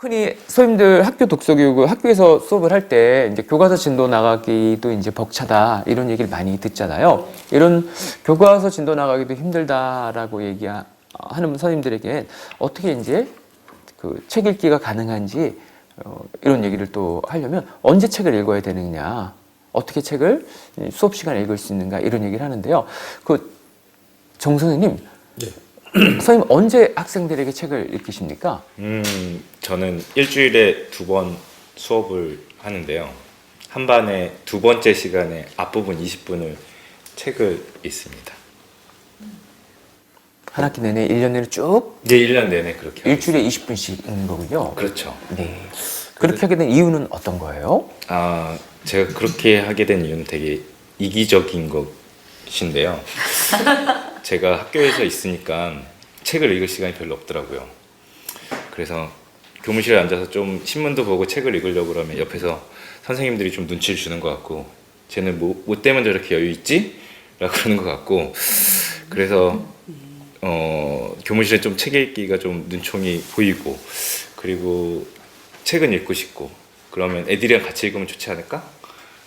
흔히 선생님들 학교 독서교육을 학교에서 수업을 할 때 이제 교과서 진도 나가기도 이제 벅차다 이런 얘기를 많이 듣잖아요. 이런 교과서 진도 나가기도 힘들다라고 얘기하는 선생님들에게 어떻게 이제 그 책 읽기가 가능한지 이런 얘기를 또 하려면 언제 책을 읽어야 되느냐, 어떻게 책을 수업 시간에 읽을 수 있는가 이런 얘기를 하는데요. 그 정 선생님. 네. 선생님 언제 학생들에게 책을 읽히십니까? 저는 일주일에 2번 수업을 하는데요. 한 반에 두 번째 시간에 앞부분 20분을 책을 읽습니다. 한 학기 내내 1년 내내 쭉 네, 1년 내내 그렇게 일주일에 20분씩 읽는 거군요. 그렇죠. 네. 그렇게 하게 된 이유는 어떤 거예요? 제가 그렇게 하게 된 이유는 되게 이기적인 것인데요. 제가 학교에서 있으니까 책을 읽을 시간이 별로 없더라고요. 그래서 교무실에 앉아서 좀 신문도 보고 책을 읽으려고 그러면 옆에서 선생님들이 좀 눈치를 주는 것 같고, 쟤는 뭐 때문에 저렇게 여유 있지? 라고 그러는 것 같고, 그래서 교무실에 좀 책 읽기가 좀 눈총이 보이고, 그리고 책은 읽고 싶고, 그러면 애들이랑 같이 읽으면 좋지 않을까?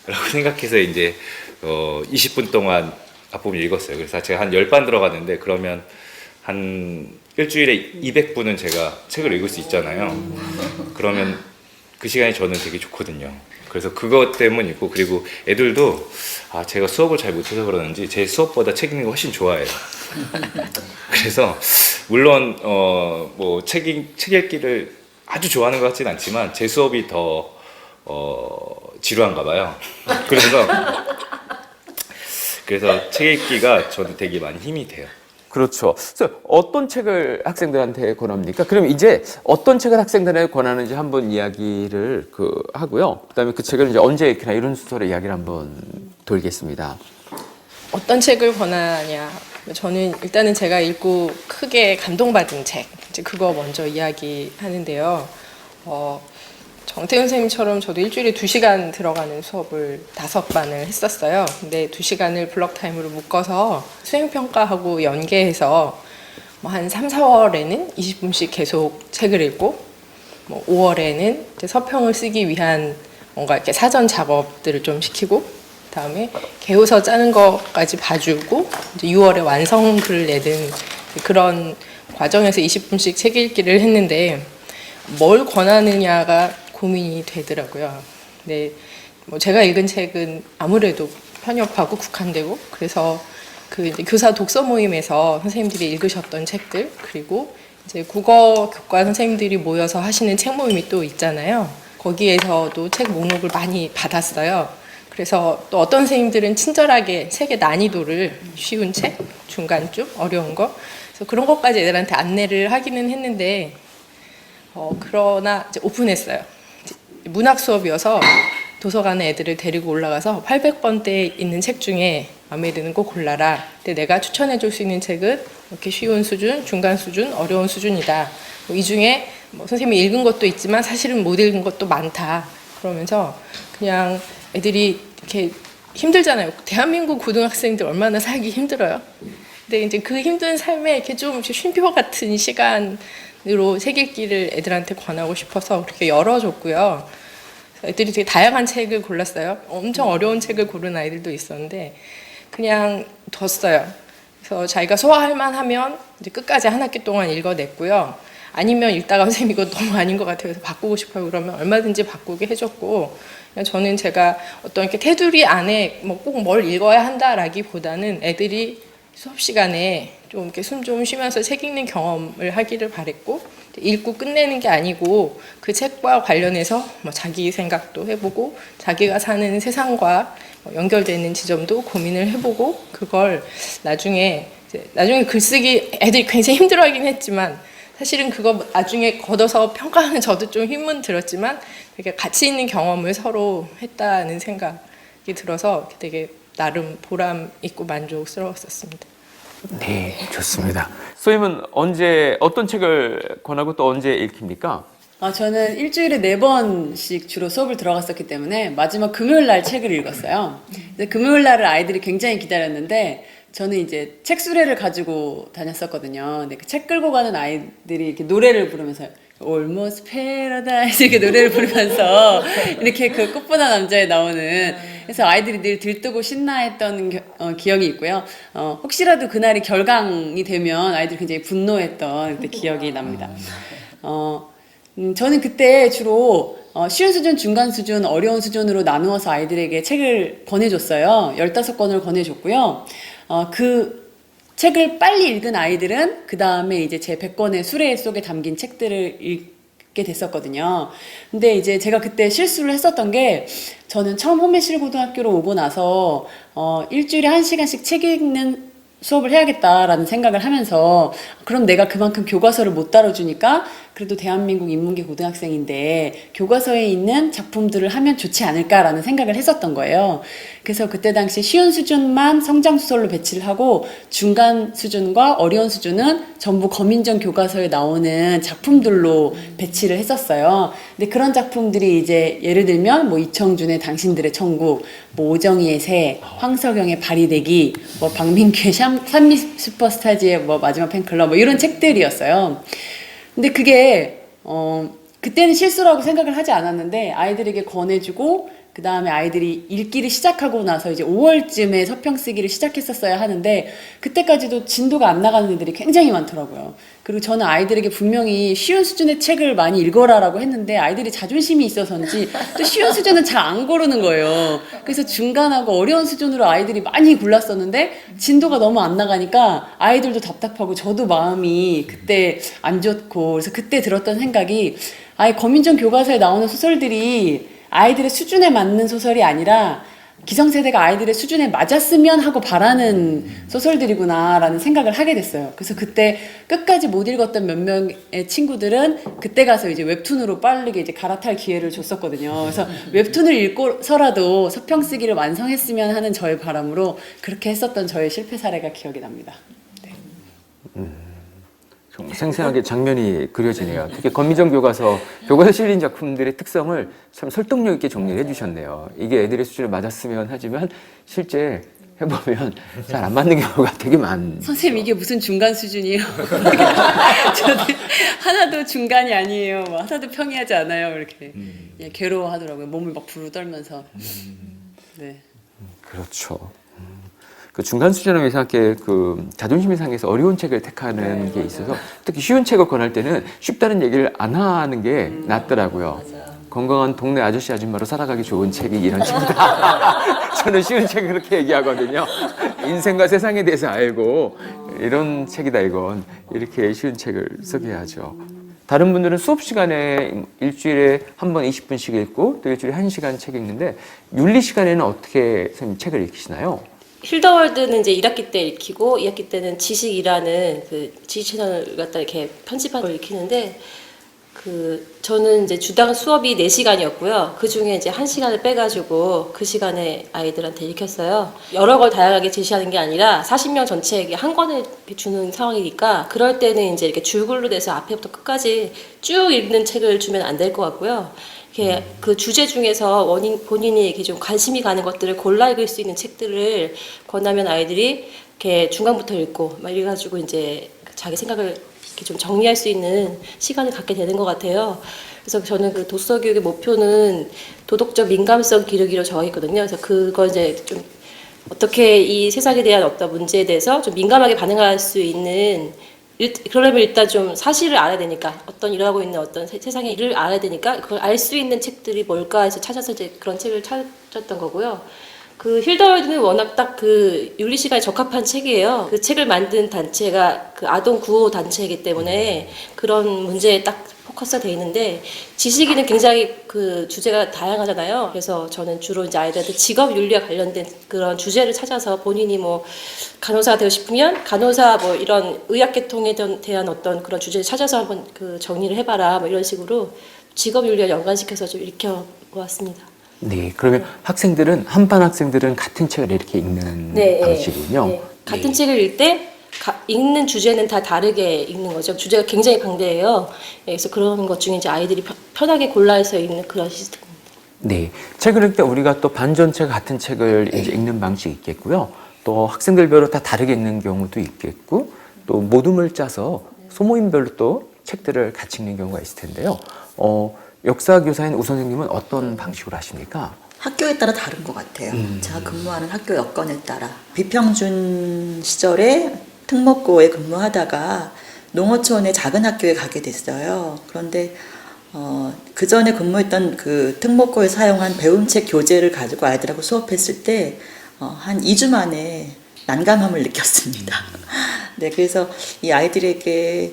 라고 생각해서 이제 20분 동안 앞부분 읽었어요. 그래서 제가 한 10반 들어갔는데, 그러면 한 일주일에 200분은 제가 책을 읽을 수 있잖아요. 그러면 그 시간이 저는 되게 좋거든요. 그래서 그것 때문이고, 그리고 애들도 제가 수업을 잘 못해서 그러는지 제 수업보다 책 읽는 거 훨씬 좋아해요. 그래서 물론 뭐 책 읽기를 아주 좋아하는 것 같지는 않지만 제 수업이 더 지루한가 봐요. 그래서 책 읽기가 저는 되게 많이 힘이 돼요. 그렇죠. 그래서 어떤 책을 학생들한테 권합니까? 그럼 이제 어떤 책을 학생들한테 권하는지 한번 이야기를 하고요. 그다음에 그 책을 이제 언제 읽히나 이런 순서로 이야기를 한번 돌겠습니다. 어떤 책을 권하냐? 저는 일단은 제가 읽고 크게 감동받은 책, 이제 그거 먼저 이야기하는데요. 정태훈 선생님처럼 저도 일주일에 2시간 들어가는 수업을 5반을 했었어요. 근데 2시간을 블록 타임으로 묶어서 수행평가하고 연계해서 한 3, 4월에는 20분씩 계속 책을 읽고, 5월에는 이제 서평을 쓰기 위한 뭔가 이렇게 사전 작업들을 좀 시키고, 그다음에 개요서 짜는 것까지 봐주고, 이제 6월에 완성글을 내는 그런 과정에서 20분씩 책 읽기를 했는데, 뭘 권하느냐가 고민이 되더라고요. 근데 제가 읽은 책은 아무래도 편협하고 국한되고, 그래서 그 이제 교사 독서 모임에서 선생님들이 읽으셨던 책들, 그리고 이제 국어 교과 선생님들이 모여서 하시는 책 모임이 또 있잖아요. 거기에서도 책 목록을 많이 받았어요. 그래서 또 어떤 선생님들은 친절하게 책의 난이도를 쉬운 책, 중간쯤, 어려운 거, 그래서 그런 것까지 애들한테 안내를 하기는 했는데, 그러나 이제 오픈했어요. 문학 수업이어서 도서관에 애들을 데리고 올라가서 800번대에 있는 책 중에 마음에 드는 거 골라라. 근데 내가 추천해 줄 수 있는 책은 이렇게 쉬운 수준, 중간 수준, 어려운 수준이다. 이 중에 선생님이 읽은 것도 있지만 사실은 못 읽은 것도 많다. 그러면서 그냥 애들이 이렇게 힘들잖아요. 대한민국 고등학생들 얼마나 살기 힘들어요. 근데 이제 그 힘든 삶에 이렇게 좀 쉼표 같은 시간으로 책 읽기를 애들한테 권하고 싶어서 그렇게 열어줬고요. 애들이 되게 다양한 책을 골랐어요. 엄청 어려운 책을 고른 아이들도 있었는데 그냥 뒀어요. 그래서 자기가 소화할 만하면 이제 끝까지 한 학기 동안 읽어냈고요. 아니면 읽다가 선생님 이거 너무 아닌 것 같아요. 그래서 바꾸고 싶어요. 그러면 얼마든지 바꾸게 해줬고, 저는 제가 어떤 이렇게 테두리 안에 꼭 뭘 읽어야 한다라기보다는 애들이 수업 시간에 좀 이렇게 숨 좀 쉬면서 책 읽는 경험을 하기를 바랬고, 읽고 끝내는 게 아니고 그 책과 관련해서 자기 생각도 해보고 자기가 사는 세상과 연결되는 지점도 고민을 해보고, 그걸 나중에 글쓰기 애들이 굉장히 힘들어하긴 했지만 사실은 그거 나중에 걷어서 평가하는 저도 좀 힘은 들었지만 되게 가치 있는 경험을 서로 했다는 생각이 들어서 되게 나름 보람 있고 만족스러웠었습니다. 네, 좋습니다. 선생님은 언제 어떤 책을 권하고 또 언제 읽힙니까? 저는 일주일에 4번씩 주로 수업을 들어갔었기 때문에 마지막 금요일 날 책을 읽었어요. 금요일 날을 아이들이 굉장히 기다렸는데 저는 이제 책 수레를 가지고 다녔었거든요. 근데 그 책 끌고 가는 아이들이 이렇게 노래를 부르면서 Almost Paradise 이렇게 노래를 부르면서 이렇게 그 꽃보다 남자에 나오는 그래서 아이들이 늘 들뜨고 신나했던 기억이 있고요. 혹시라도 그날이 결강이 되면 아이들이 굉장히 분노했던 그때 기억이 납니다. 저는 그때 주로 쉬운 수준, 중간 수준, 어려운 수준으로 나누어서 아이들에게 책을 권해줬어요. 15권을 권해줬고요. 그 책을 빨리 읽은 아이들은 그 다음에 이제 제 100권의 수레 속에 담긴 책들을 읽게 됐었거든요. 근데 이제 제가 그때 실수를 했었던 게 저는 처음 홍매실고등학교로 오고 나서 일주일에 1시간씩 책 읽는 수업을 해야겠다라는 생각을 하면서 그럼 내가 그만큼 교과서를 못 다뤄주니까 그래도 대한민국 인문계 고등학생인데 교과서에 있는 작품들을 하면 좋지 않을까라는 생각을 했었던 거예요. 그래서 그때 당시 쉬운 수준만 성장소설로 배치를 하고 중간 수준과 어려운 수준은 전부 검인정 교과서에 나오는 작품들로 배치를 했었어요. 근데 그런 작품들이 이제 예를 들면 뭐 이청준의 당신들의 천국, 뭐 오정희의 새, 황석영의 바리대기, 뭐 박민규의 산미 슈퍼스타즈의 뭐 마지막 팬클럽 뭐 이런 책들이었어요. 근데 그게 그때는 실수라고 생각을 하지 않았는데 아이들에게 권해주고 그 다음에 아이들이 읽기를 시작하고 나서 이제 5월쯤에 서평 쓰기를 시작했었어야 하는데 그때까지도 진도가 안 나가는 애들이 굉장히 많더라고요. 그리고 저는 아이들에게 분명히 쉬운 수준의 책을 많이 읽어라라고 했는데 아이들이 자존심이 있어서인지 또 쉬운 수준은 잘 안 고르는 거예요. 그래서 중간하고 어려운 수준으로 아이들이 많이 골랐었는데 진도가 너무 안 나가니까 아이들도 답답하고 저도 마음이 그때 안 좋고 그래서 그때 들었던 생각이 아예 검인정 교과서에 나오는 소설들이 아이들의 수준에 맞는 소설이 아니라 기성세대가 아이들의 수준에 맞았으면 하고 바라는 소설들이구나라는 생각을 하게 됐어요. 그래서 그때 끝까지 못 읽었던 몇 명의 친구들은 그때 가서 이제 웹툰으로 빠르게 이제 갈아탈 기회를 줬었거든요. 그래서 웹툰을 읽고서라도 서평 쓰기를 완성했으면 하는 저의 바람으로 그렇게 했었던 저의 실패 사례가 기억이 납니다. 좀 생생하게 장면이 그려지네요. 특히 검민정 교과서 실린 작품들의 특성을 참 설득력 있게 정리를 해주셨네요. 이게 애들의 수준에 맞았으면 하지만 실제 해보면 잘 안 맞는 경우가 되게 선생님 이게 무슨 중간 수준이에요? 저도 하나도 중간이 아니에요. 뭐 하나도 평이하지 않아요. 이렇게 예, 괴로워하더라고요. 몸을 막 부르 떨면서. 네. 그렇죠. 그 중간 수준을 생각해 그 자존심이 상해서 어려운 책을 택하는 게 있어서 특히 쉬운 책을 권할 때는 쉽다는 얘기를 안 하는 게 낫더라고요. 건강한 동네 아저씨 아줌마로 살아가기 좋은 책이 이런 책이다. 저는 쉬운 책을 그렇게 얘기하거든요. 인생과 세상에 대해서 알고 이런 책이다 이건. 이렇게 쉬운 책을 소개하죠. 다른 분들은 수업 시간에 일주일에 한 번 20분씩 읽고 또 일주일에 1시간 책 읽는데 윤리 시간에는 어떻게 선생님 책을 읽히시나요? 힐더월드는 이제 1학기 때 읽히고 2학기 때는 지식이라는 그 지식 채널 갖다 이렇게 편집한 걸 읽히는데 저는 이제 주당 수업이 4시간이었고요. 그 중에 이제 1시간을 빼가지고 그 시간에 아이들한테 읽혔어요. 여러 걸 다양하게 제시하는 게 아니라 40명 전체에게 한 권을 주는 상황이니까 그럴 때는 이제 이렇게 줄글로 돼서 앞에부터 끝까지 쭉 읽는 책을 주면 안 될 것 같고요. 이렇게 그 주제 중에서 본인이 이렇게 좀 관심이 가는 것들을 골라 읽을 수 있는 책들을 권하면 아이들이 이렇게 중간부터 읽고 막 이래가지고 이제 자기 생각을 이렇게 좀 정리할 수 있는 시간을 갖게 되는 것 같아요. 그래서 저는 그 도서 교육의 목표는 도덕적 민감성 기르기로 정했거든요. 그래서 그거 이제 좀 어떻게 이 세상에 대한 어떤 문제에 대해서 좀 민감하게 반응할 수 있는 그러려면 일단 좀 사실을 알아야 되니까 어떤 일어나고 있는 어떤 세상의 일을 알아야 되니까 그걸 알 수 있는 책들이 뭘까 해서 찾아서 이제 그런 책을 찾았던 거고요. 그 힐더월드는 워낙 딱 그 윤리 시간에 적합한 책이에요. 그 책을 만든 단체가 그 아동 구호 단체이기 때문에 그런 문제에 딱 포커스가 돼 있는데 지식인은 굉장히 그 주제가 다양하잖아요. 그래서 저는 주로 이제 아이들한테 직업 윤리와 관련된 그런 주제를 찾아서 본인이 뭐 간호사가 되고 싶으면 간호사 뭐 이런 의학 계통에 대한 어떤 그런 주제를 찾아서 한번 그 정리를 해봐라 뭐 이런 식으로 직업 윤리와 연관시켜서 좀 읽혀 보았습니다. 네, 그러면 학생들은 한반 학생들은 같은 책을 이렇게 읽는 방식이군요. 네. 같은 책을 읽을 때 읽는 주제는 다 다르게 읽는 거죠. 주제가 굉장히 방대해요. 그래서 그런 것 중에 이제 아이들이 편하게 골라서 읽는 그런 시스템입니다. 네, 책을 읽을 때 우리가 또 반전체 같은 책을 이제 읽는 방식이 있겠고요. 또 학생들별로 다 다르게 읽는 경우도 있겠고, 또 모둠을 짜서 소모임별로 또 책들을 같이 읽는 경우가 있을 텐데요. 역사 교사인 우 선생님은 어떤 방식으로 하십니까? 학교에 따라 다른 것 같아요. 제가 근무하는 학교 여건에 따라. 비평준 시절에 특목고에 근무하다가 농어촌의 작은 학교에 가게 됐어요. 그런데 그 전에 근무했던 그 특목고에 사용한 배움책 교재를 가지고 아이들하고 수업했을 때 한 2주 만에 난감함을 느꼈습니다. 네, 그래서 이 아이들에게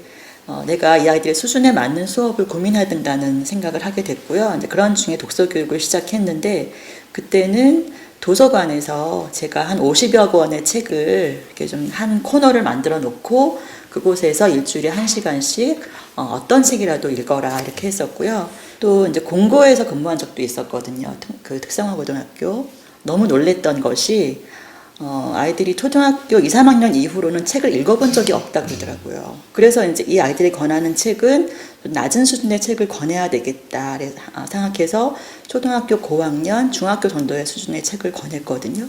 내가 이 아이들의 수준에 맞는 수업을 고민해야 된다는 생각을 하게 됐고요. 이제 그런 중에 독서 교육을 시작했는데 그때는 도서관에서 제가 한 50여 권의 책을 이렇게 좀 한 코너를 만들어 놓고 그곳에서 일주일에 1시간씩 어떤 책이라도 읽어라 이렇게 했었고요. 또 이제 공고에서 근무한 적도 있었거든요. 그 특성화 고등학교. 너무 놀랬던 것이 아이들이 초등학교 2, 3학년 이후로는 책을 읽어본 적이 없다 그러더라고요. 그래서 이제 이 아이들이 권하는 책은 낮은 수준의 책을 권해야 되겠다 생각해서 초등학교 고학년, 중학교 정도의 수준의 책을 권했거든요.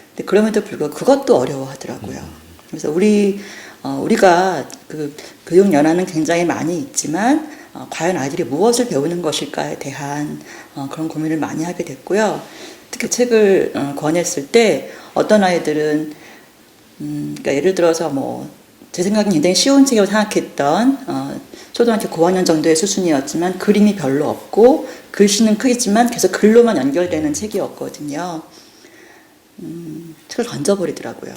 근데 그럼에도 불구하고 그것도 어려워하더라고요. 그래서 우리가 그 교육 연화는 굉장히 많이 있지만 과연 아이들이 무엇을 배우는 것일까에 대한 그런 고민을 많이 하게 됐고요. 특히 책을 권했을 때 어떤 아이들은 그러니까 예를 들어서 뭐 제 생각엔 굉장히 쉬운 책이라고 생각했던 초등학교 고학년 정도의 수준이었지만 그림이 별로 없고 글씨는 크지만 계속 글로만 연결되는 책이었거든요. 책을 던져버리더라고요.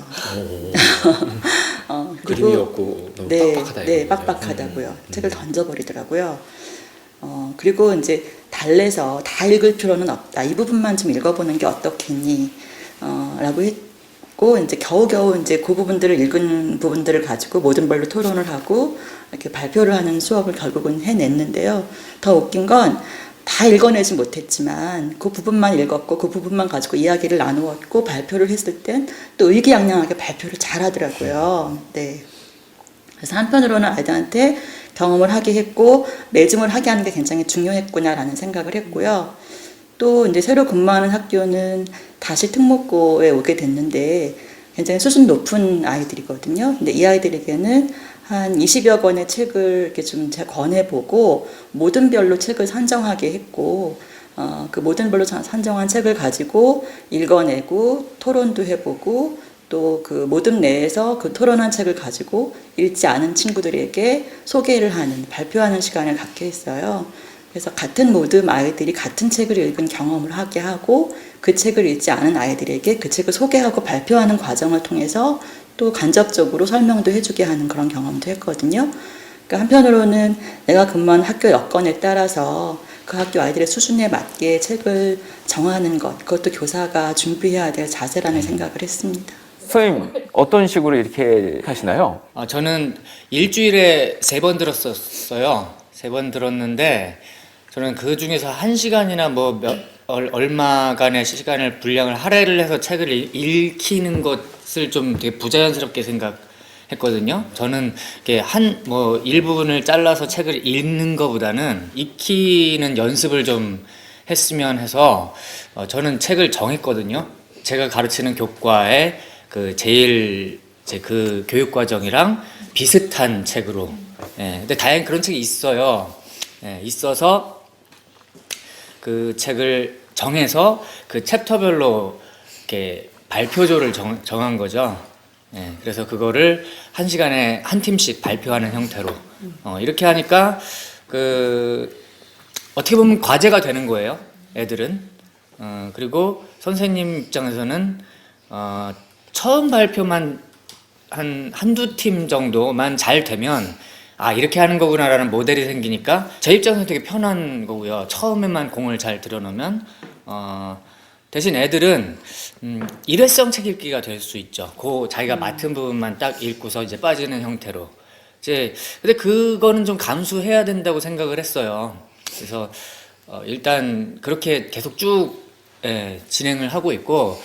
그림이 없고 너무 빡빡하다. 네, 빡빡하다고요. 책을 던져버리더라고요. 그리고 이제 달래서 다 읽을 필요는 없다. 이 부분만 좀 읽어보는 게 어떻겠니? 라고 했고, 이제 겨우겨우 이제 그 부분들을 읽은 부분들을 가지고 모든 벌로 토론을 하고 이렇게 발표를 하는 수업을 결국은 해냈는데요. 더 웃긴 건 다 읽어내지 못했지만 그 부분만 읽었고 그 부분만 가지고 이야기를 나누었고 발표를 했을 땐 또 의기양양하게 발표를 잘하더라고요. 네. 그래서 한편으로는 아이들한테 경험을 하게 했고 매증을 하게 하는 게 굉장히 중요했구나라는 생각을 했고요. 또 이제 새로 근무하는 학교는 다시 특목고에 오게 됐는데 굉장히 수준 높은 아이들이거든요. 근데 이 아이들에게는 한 20여 권의 책을 이렇게 좀 권해보고 모든 별로 책을 선정하게 했고 그 모든 별로 선정한 책을 가지고 읽어내고 토론도 해보고 또 그 모듬 내에서 그 토론한 책을 가지고 읽지 않은 친구들에게 소개를 하는 발표하는 시간을 갖게 했어요. 그래서 같은 모듬 아이들이 같은 책을 읽은 경험을 하게 하고 그 책을 읽지 않은 아이들에게 그 책을 소개하고 발표하는 과정을 통해서 또 간접적으로 설명도 해주게 하는 그런 경험도 했거든요. 그러니까 한편으로는 내가 근무한 학교 여건에 따라서 그 학교 아이들의 수준에 맞게 책을 정하는 것, 그것도 교사가 준비해야 될 자세라는 생각을 했습니다. 선생님 어떤 식으로 이렇게 하시나요? 저는 일주일에 3번 들었었어요. 3번 들었는데 저는 그 중에서 1시간이나 뭐 얼마간의 시간을 분량을 할애를 해서 책을 읽히는 것을 좀 되게 부자연스럽게 생각했거든요. 저는 이렇게 뭐 일부분을 잘라서 책을 읽는 것보다는 익히는 연습을 좀 했으면 해서 저는 책을 정했거든요. 제가 가르치는 교과에 그 제일 그 교육 과정이랑 비슷한 책으로. 근데 다행히 그런 책이 있어요. 있어서 그 책을 정해서 그 챕터별로 이렇게 발표조를 정한 거죠. 그래서 그거를 1시간에 한 팀씩 발표하는 형태로 이렇게 하니까 그 어떻게 보면 과제가 되는 거예요. 애들은. 그리고 선생님 입장에서는 처음 발표만 한두 팀 정도만 잘 되면 이렇게 하는 거구나라는 모델이 생기니까 제 입장에서는 되게 편한 거고요. 처음에만 공을 잘 들여놓으면 대신 애들은 일회성 책 읽기가 될 수 있죠. 자기가 맡은 부분만 딱 읽고서 이제 빠지는 형태로. 근데 그거는 좀 감수해야 된다고 생각을 했어요. 그래서 일단 그렇게 계속 쭉 진행을 하고 있고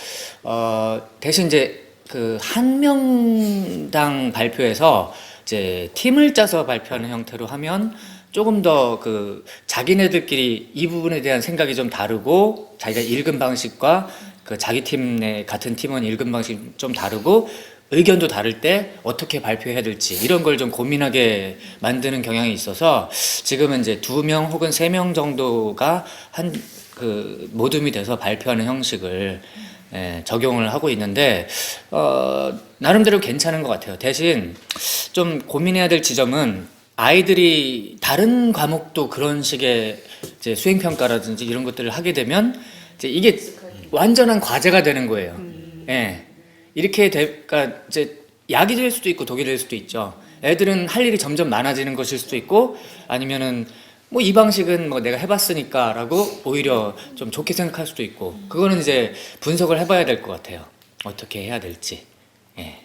대신 이제 그 한 명당 발표해서 이제 팀을 짜서 발표하는 형태로 하면 조금 더 그 자기네들끼리 이 부분에 대한 생각이 좀 다르고 자기가 읽은 방식과 그 자기 팀 내 같은 팀원 읽은 방식이 좀 다르고 의견도 다를 때 어떻게 발표해야 될지 이런 걸 좀 고민하게 만드는 경향이 있어서 지금은 이제 2명 혹은 3명 정도가 모둠이 돼서 발표하는 형식을 적용을 하고 있는데 나름대로 괜찮은 것 같아요. 대신 좀 고민해야 될 지점은 아이들이 다른 과목도 그런 식의 이제 수행평가라든지 이런 것들을 하게 되면 이제 이게 완전한 과제가 되는 거예요. 예. 이렇게 그러니까 이제 약이 될 수도 있고 독이 될 수도 있죠. 애들은 할 일이 점점 많아지는 것일 수도 있고 아니면은 뭐 이 방식은 뭐 내가 해봤으니까라고 오히려 좀 좋게 생각할 수도 있고 그거는 이제 분석을 해봐야 될 것 같아요. 어떻게 해야 될지. 예.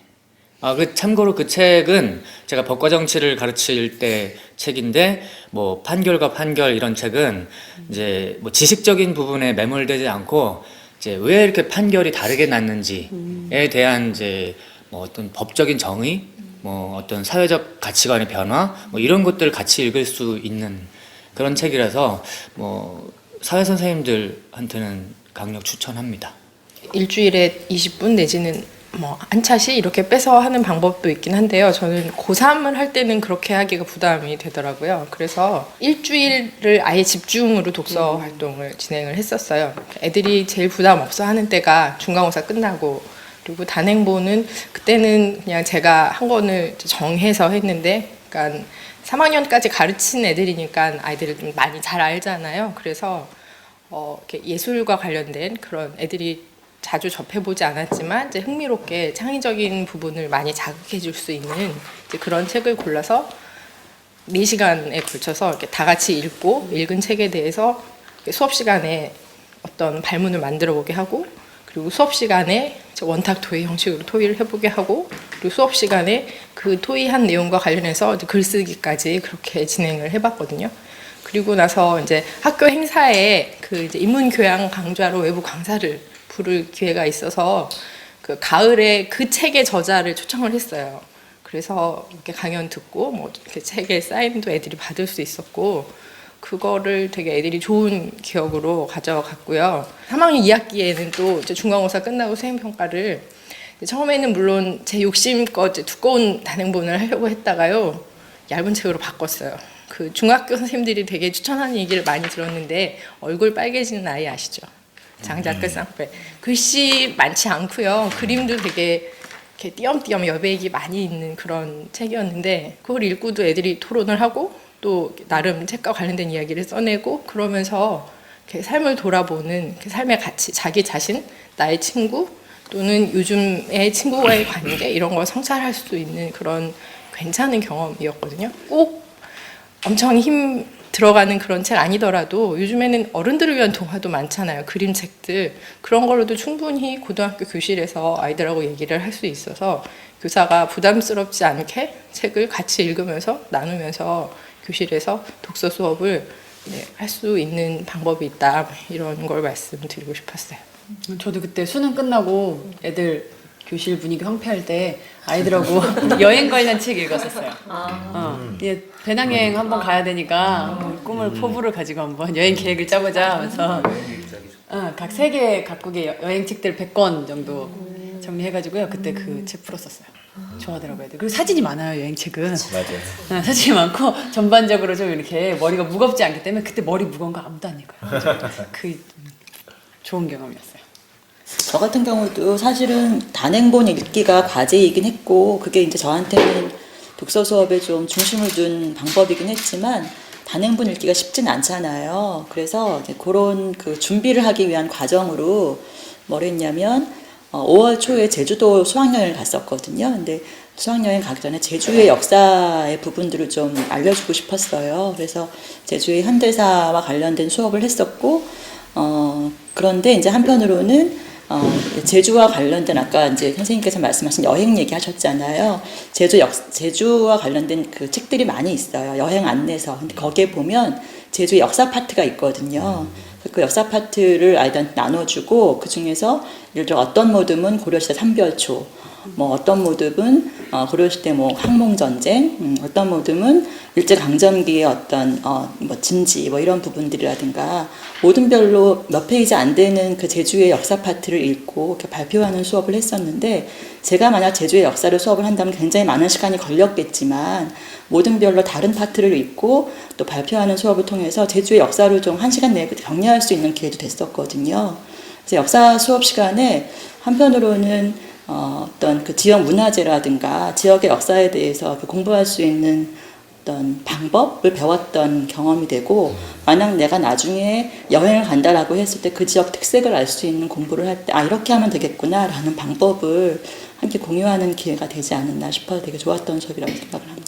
참고로 그 책은 제가 법과 정치를 가르칠 때 책인데 뭐 판결과 판결 이런 책은 이제 뭐 지식적인 부분에 매몰되지 않고 이제 왜 이렇게 판결이 다르게 났는지에 대한 이제 뭐 어떤 법적인 정의, 뭐 어떤 사회적 가치관의 변화, 뭐 이런 것들을 같이 읽을 수 있는 그런 책이라서 뭐 사회 선생님들한테는 강력 추천합니다. 일주일에 20분 내지는 뭐 한 차씩 이렇게 빼서 하는 방법도 있긴 한데요. 저는 고3을 할 때는 그렇게 하기가 부담이 되더라고요. 그래서 일주일을 아예 집중으로 독서 활동을 진행을 했었어요. 애들이 제일 부담 없어 하는 때가 중간고사 끝나고 그리고 단행본은 그때는 그냥 제가 한 권을 정해서 했는데 그러니까 3학년까지 가르친 애들이니까 아이들을 좀 많이 잘 알잖아요. 그래서 이렇게 예술과 관련된 그런 애들이 자주 접해보지 않았지만 이제 흥미롭게 창의적인 부분을 많이 자극해 줄 수 있는 이제 그런 책을 골라서 4시간에 걸쳐서 이렇게 다 같이 읽고 읽은 책에 대해서 수업 시간에 어떤 발문을 만들어 보게 하고 그리고 수업 시간에 원탁 토의 형식으로 토의를 해보게 하고 그리고 수업 시간에 그 토의한 내용과 관련해서 글쓰기까지 그렇게 진행을 해봤거든요. 그리고 나서 이제 학교 행사에 그 이제 인문교양 강좌로 외부 강사를 부를 기회가 있어서 그 가을에 그 책의 저자를 초청을 했어요. 그래서 이렇게 강연 듣고 뭐 이렇게 책의 사인도 애들이 받을 수 있었고 그거를 되게 애들이 좋은 기억으로 가져갔고요. 3학년 2학기에는 또 이제 중간고사 끝나고 수행평가를 처음에는 물론 제 욕심껏 두꺼운 단행본을 하려고 했다가요. 얇은 책으로 바꿨어요. 그 중학교 선생님들이 되게 추천하는 얘기를 많이 들었는데 얼굴 빨개지는 아이 아시죠? 장자끝 쌍빼. 글씨 많지 않고요. 그림도 되게 이렇게 띄엄띄엄 여백이 많이 있는 그런 책이었는데 그걸 읽고도 애들이 토론을 하고 또 나름 책과 관련된 이야기를 써내고 그러면서 이렇게 삶을 돌아보는 삶의 가치, 자기 자신, 나의 친구 또는 요즘의 친구와의 관계 이런 걸 성찰할 수 있는 그런 괜찮은 경험이었거든요. 꼭 엄청 힘 들어가는 그런 책 아니더라도 요즘에는 어른들을 위한 동화도 많잖아요. 그림책들. 그런 걸로도 충분히 고등학교 교실에서 아이들하고 얘기를 할 수 있어서 교사가 부담스럽지 않게 책을 같이 읽으면서 나누면서 교실에서 독서 수업을 할 수 있는 방법이 있다. 이런 걸 말씀드리고 싶었어요. 저도 그때 수능 끝나고 애들 교실 분위기 황폐할 때 아이들하고 여행 관련 책 읽었었어요. 예, 배낭여행 한번 가야 되니까 꿈을 포부를 가지고 한번 여행 계획을 짜보자 하면서 각 세계 각국의 여행 책들 100권 정도 정리해가지고요. 그때 그 책 풀었었어요. 좋아하더라고요. 애들. 그리고 사진이 많아요. 여행책은. 맞아요. 사진이 많고 전반적으로 좀 이렇게 머리가 무겁지 않기 때문에 그때 머리 무거운 거 아무도 안 읽어요. 그 좋은 경험이었어요. 저 같은 경우도 사실은 단행본 읽기가 과제이긴 했고 그게 이제 저한테는 독서 수업에 좀 중심을 둔 방법이긴 했지만 단행본 읽기가 쉽진 않잖아요. 그래서 이제 그런 그 준비를 하기 위한 과정으로 뭘 했냐면 5월 초에 제주도 수학여행을 갔었거든요. 근데 수학여행 가기 전에 제주의 역사의 부분들을 좀 알려주고 싶었어요. 그래서 제주의 현대사와 관련된 수업을 했었고 그런데 이제 한편으로는 제주와 관련된 아까 이제 선생님께서 말씀하신 여행 얘기 하셨잖아요. 제주와 관련된 그 책들이 많이 있어요. 여행 안내서. 근데 거기에 보면 제주 역사 파트가 있거든요. 그 역사 파트를 아이들한테 나눠주고 그 중에서 예를 들어 어떤 모듬은 고려시대 삼별초, 뭐 어떤 모듬은 고려시대 뭐 항몽전쟁, 어떤 모듬은 일제강점기의 어떤 뭐 진지 뭐 이런 부분들이라든가 모듬별로 몇 페이지 안 되는 그 제주의 역사 파트를 읽고 이렇게 발표하는 수업을 했었는데 제가 만약 제주의 역사를 수업을 한다면 굉장히 많은 시간이 걸렸겠지만 모듬별로 다른 파트를 읽고 또 발표하는 수업을 통해서 제주의 역사를 좀 1시간 내에 정리할 수 있는 기회도 됐었거든요. 그래서 역사 수업 시간에 한편으로는 어떤 그 지역 문화재라든가 지역의 역사에 대해서 공부할 수 있는 어떤 방법을 배웠던 경험이 되고 만약 내가 나중에 여행을 간다라고 했을 때 그 지역 특색을 알 수 있는 공부를 할 때 이렇게 하면 되겠구나라는 방법을 함께 공유하는 기회가 되지 않았나 싶어서 되게 좋았던 수업이라고 생각을 합니다.